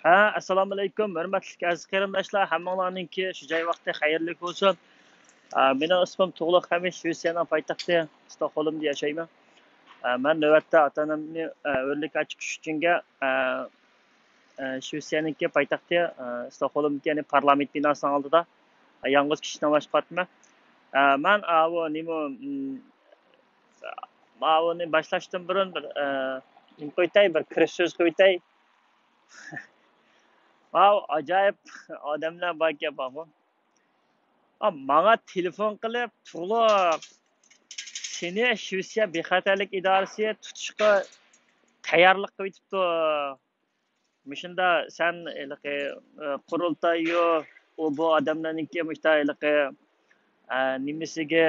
Assalomu alaykum, hurmatli aziz qarindoshlar, hammalariningki shu joy vaqti xayrli bo'lsin. Mening ismim Tug'luq Hamish, Shvetsiyaning poytaxti Stokgolmda yashayman. Men navbatda ota-onamni o'rlikka chiqish uchunga Shvetsiyaningki poytaxti Stokgolmdagi ya'ni parlament binosining oldida yolg'iz kishi namoyish qilyapman. Men bu nima ma'uni boshlashdan burun bir nima qo'ytay, bir kirish so'z qo'ytay. Ajoyib odamlar bor ekan. Bana telefon qilib, Tug'luq, seni Shvetsiya bexatarlik idorasiga tutishga tayyorlik qilibdi. Shunda sen qurultay bu odamlarningki nimasiga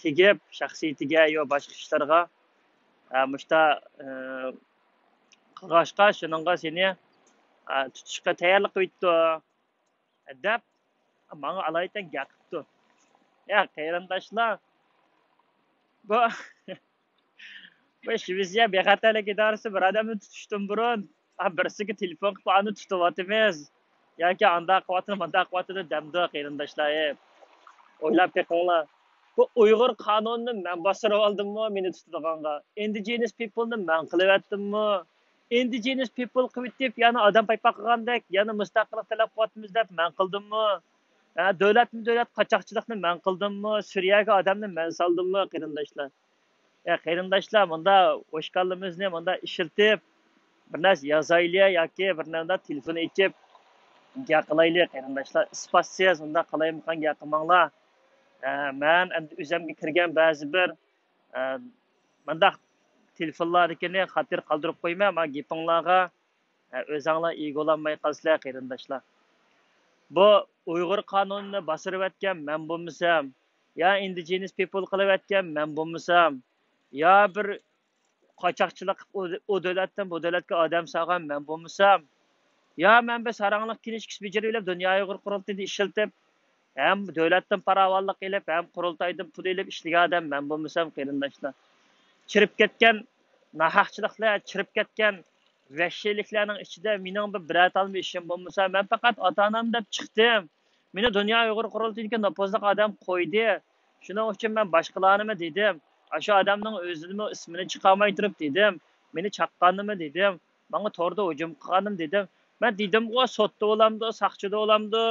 tegib, shaxsiyatiga boshqa ishlarga qilg'ashqa shuningga seni tutishga tayyorlik qilibdi deb bana alaydan gapirdi. Ya qarindoshlar, bu Shvetsiya bexatarlik idorasi bir odamni tutishdan burun birisiga telefon qilib ani tutyapmiz yoki anda qilyapti, bunda qilyapti demdi qarindoshlar. O'ylab beqinglar. Bu Uyg'ur qonunini men bostirib oldimmi meni tutadiganqa? Indigenous people'ni men qilyaptimmi? Indigenous people qilib yana odam paypa qilgandek, yana mustaqillik talab qilyapmiz deb men qildimmi? Davlat qochoqchilikni men qildimmi? Suriyaga odamni men soldimmi qarindoshlar? Qarindoshlar, bunda o'shqanimizni bunda ishiltib bir narsa yozaylik yoki bir narsa telefon ichib gap qilaylik qarindoshlar. Ispatsiz unda qalaymikan gap qilmanglar. Men endi o'zimga kirgan ba'zi bir bunda telefonlarnikini xatir qoldirib qo'yman. Men gapinglarga o'zinglar egolanmay qolsizlar qarindoshlar. Bu Uyg'ur qonunini bostirib o'tgan men bo'lmasam, ya indigenous people qilib o'tgan men bo'lmasam, ya bir qochoqchilik o davlatdan bu davlatga odam solgan men bo'lmasam, ya men bir saranglik kelishkish bejarib dunyo Uyg'ur qurultayida ishiltib, hem davlatdan paravallik qilib, hem qurultaydan pul olib ishlagan odam men bo'lmasam qarindoshlar. Chirib ketgan nahaqchiliklar, chirib ketgan vahshiyliklarning ichida mening bir birotalmi ishim bo'lmasa, men faqat ota-onam deb chiqdim. Meni dunyo Uyg'ur qurultayidagi nopozliq odam qo'ydi. Shuning uchun men boshqalarni dedim. Shu odamning o'zini ismini chiqarmay turib dedim. Meni chaqqanimi dedim. Menga to'rda hujum qilganim dedim. Men dedim, "O sotda bo'lamdi, saqchida bo'lamdi.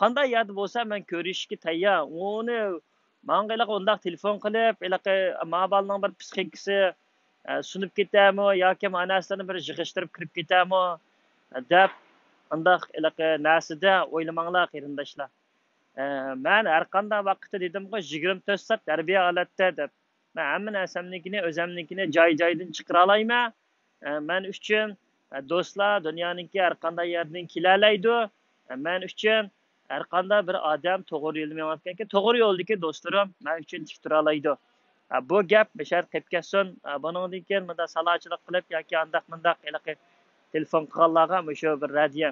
Qanday yerda bo'lsa men ko'rishga tayyor." Uni menga undaq telefon qilib, ma'balning bir psixikasi sunib ketami yoki ma'nosini bir yig'ishtirib kirib ketami deb undaq narsada o'ylamanglar qarindoshlar. Men har qanday vaqtda dedim-ku 24 soat tarbiya holatda deb. Men hamma narsamnikini, o'zimnikini joy-joydan chiqara olayman. Men uchun do'stlar dunyoninki har qanday yerdan kelalaydi. Men uchun har qanday bir odam to'g'ri yo'lda yurayotganki, to'g'ri yo'ldagi do'stlarim men uchun tik tura oladi. Bu gap beshar qilib ketsin. Buningdan keyin bunda salochilik qilib yoki andaq-mundaq telefon qilganlarga shu bir radiya.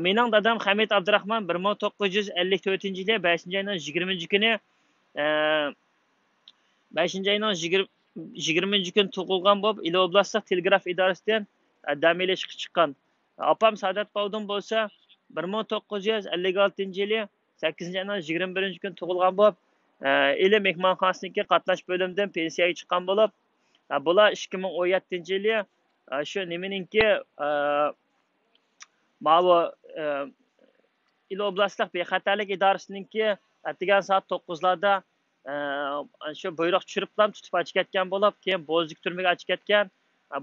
Mening dadam Hamid Abdurahmon 1954-yili 5-oyning 20-kuni 5-oyning 20-kuni tug'ilgan bo'lib, Ili oblastlik telegraf idorasidan damilashga chiqqan. Opam Sadat Bovdun bo'lsa 1956-yili 8-oyning 21-kuni tug'ilgan bo'lib, Ili mehmonxonasidagi qatnash bo'limidan pensiyaga chiqqan bo'lib, bular 2017-yili shu nimaninki Ma'vu İl oblastlik bexatarlik idorasininki atgan soat 9larda shu buyruq tushiriblam tutib ochib ketgan bo'lib, keyin Bo'zlik turmaga ochib ketgan.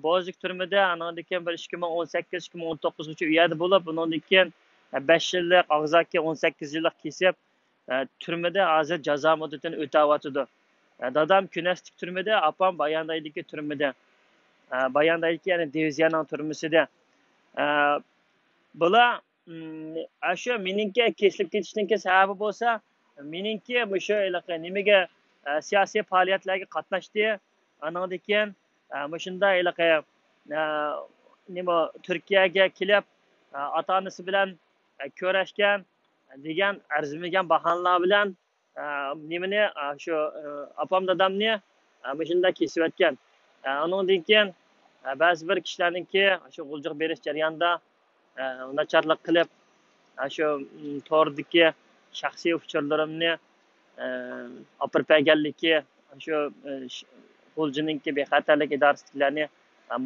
Bo'zlik turmada andan keyin 2018-2019 u yerda bo'lib, bundan keyin 5 yillik og'zaki 18 yillik kesib turmada hozir jazo muddatini o'tayotdi. Dadam Kunastik turmada, opam Bayondaydagi turmada. Bayondaydagi ya'ni diviziyaning turmasida. Bular shu meningki kesilib ketishning sababi bo'lsa, meningki shu nimaga siyosiy faoliyatlarga qatnashdi. Andan keyin shunda nima Turkiyaga kelib ota-onasi bilan ko'rashgan degan arzimagan bahonalar bilan nimani shu opam dadamni shunda kesib o'tgan. Andan keyin ba'zi bir kishilarningki shu g'uljiq berish jarayonida nacharlik qilib, shu tordagi shaxsiy uchurlarimni olib berganligi, shu xo'jayinniki bexatarlik idorasidagilarni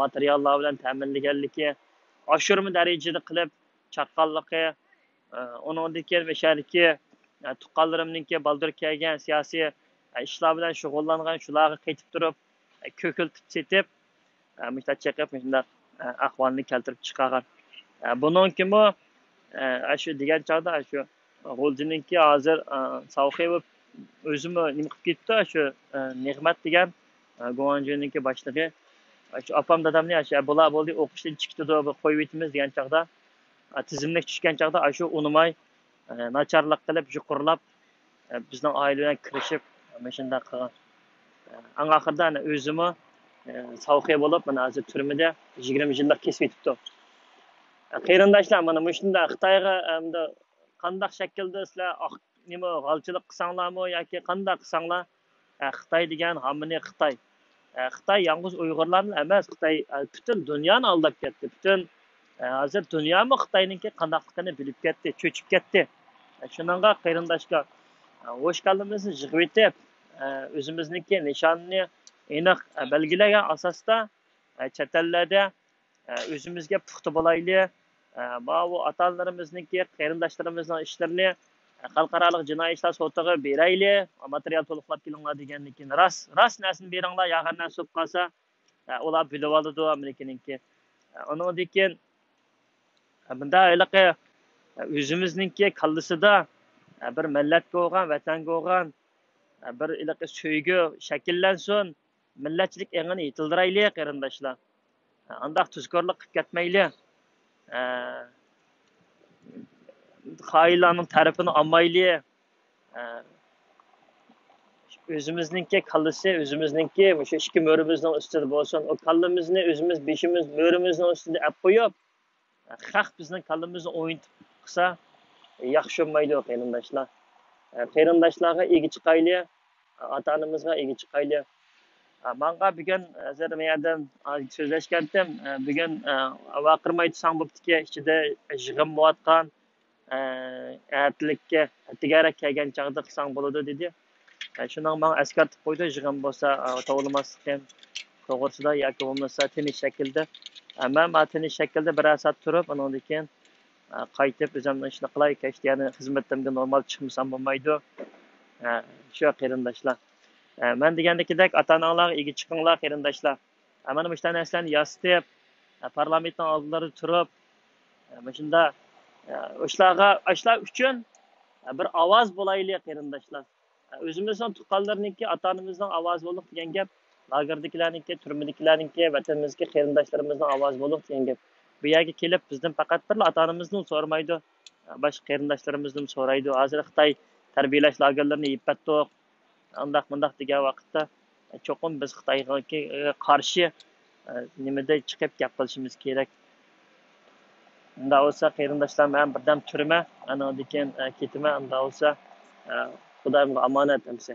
materiallar bilan ta'minlaganligi, oshirma darajada qilib chaqqanligi, undan keyin o'shadagi tuqqanlarimniki baldir kelgan siyosiy ishlar bilan shug'ullangan shularga qaytib turib, ko'kiltib setib, mishta chiqib, shunday ahvolni keltirib chiqargan. Bununkimi shu degan chog'da shu xo'jayinniki hozir savxiy bo'lib o'zimi nima qilib ketdi, shu Nig'mat degan gumonjoniki boshlig'i, shu opam dadamni bular bo'ldi o'qishdan chiqdi deb qo'yib etamiz degan chog'da, tizimlik tushgan chog'da shu unimay nacharlik qilib, yuqurlab bizning oila bilan kirishib, mana shunday qilgan. Ang oxirida o'zimi savxiy bo'lib, mana hozir turmada 20 yillik kesib etibdi. Qarindoshlar, mana shunday Xitoyga qanday shaklda sizlar nima g'alchilik qilsanglarmi yoki qanday qilsanglar, Xitoy degan hammani Xitoy. Xitoy yalnız Uyg'urlarni emas, Xitoy butun dunyoni aldab ketdi. Butun hozir dunyomi Xitoyniki qandaqligini bilib ketdi, cho'chib ketdi. Shuningga qarindoshlar, o'sh kallamizni yig'ib etib, o'zimizniki nishonni aniq belgilagan asosda chet ellarda o'zimizga puxta bo'laylik. Bu ota-onlarimizniki, qarindoshlarimizning ishlarini xalqaro jinoiy ishlar sotiga beraylik, material to'liqlab kelinglar degandan rost narsani beringlar, yag'an narsa bo'lib qolsa, ular bilib oladi amerikaniki. Undan keyin bunda iliqi o'zimizniki kallasida bir millatga bo'lgan, vatanga bo'lgan bir iliqi so'ygi shakllansin, millatchilik engini yetildiraylik qarindoshlar. Andaq tuzkorlik qilib ketmaylik. Xaylarning tarafini olmaylik. O'zimizningki kallasi, o'zimizningki o'sha ikki mo'rimizning ustida bo'lsin. O kallamizni o'zimiz beshimiz mo'rimizning ustida olib qo'yib, xalq bizning kallamizni o'yintib qilsa, yaxshi bo'lmaydi qarindoshlar. Qarindoshlarga ega chiqaylik, ota-onamizga ega chiqaylik. Menga bugun hozir men yerdan so'zlashgandim. Bugun vaqirmaydi sang bo'ptiki, ichida yig'im bo'layotgan atlikka tigarak kelgan chog'da qilsang bo'ladi dedi. Shundan men askartib qo'ydi, yig'im bo'lsa tovlamaslikdan to'g'risida yoki bo'lmasa tinish shaklda. Men tinish shaklda bir soat turib, undan keyin qaytib o'zimni ishni qilay, ya'ni xizmatimga normal chiqmasam bo'lmaydi. Shu qarindoshlar. Men degandekidek ota-onalarga ega chiqinglar qarindoshlar. Mana bu narsalarni yozib, parlamentning oldida turib, mana shunda ishlar uchun bir ovoz bo'laylik qarindoshlar. O'zimizning tuqqanlarniki, ota-onamizning ovozi bo'liq degan gap, lagerdagilarniki, turmadagilarniki, vatanimizga qarindoshlarimizning ovozi bo'liq degan gap. Bu yerga kelib bizdan faqat bir ota-onamizni so'ramaydi, boshqa qarindoshlarimizni so'raydi. Hozir Xitoy tarbiyalash lagerlarini yepatdiq. Andaq degan vaqtda cho'qim biz Xitoyga qarshi nimada chiqib gap qilishimiz kerak. Unda olsa qarindoshlar, men birdan turma, ana keyin ketaman, unda olsa Xudoyimga omonat hamsa.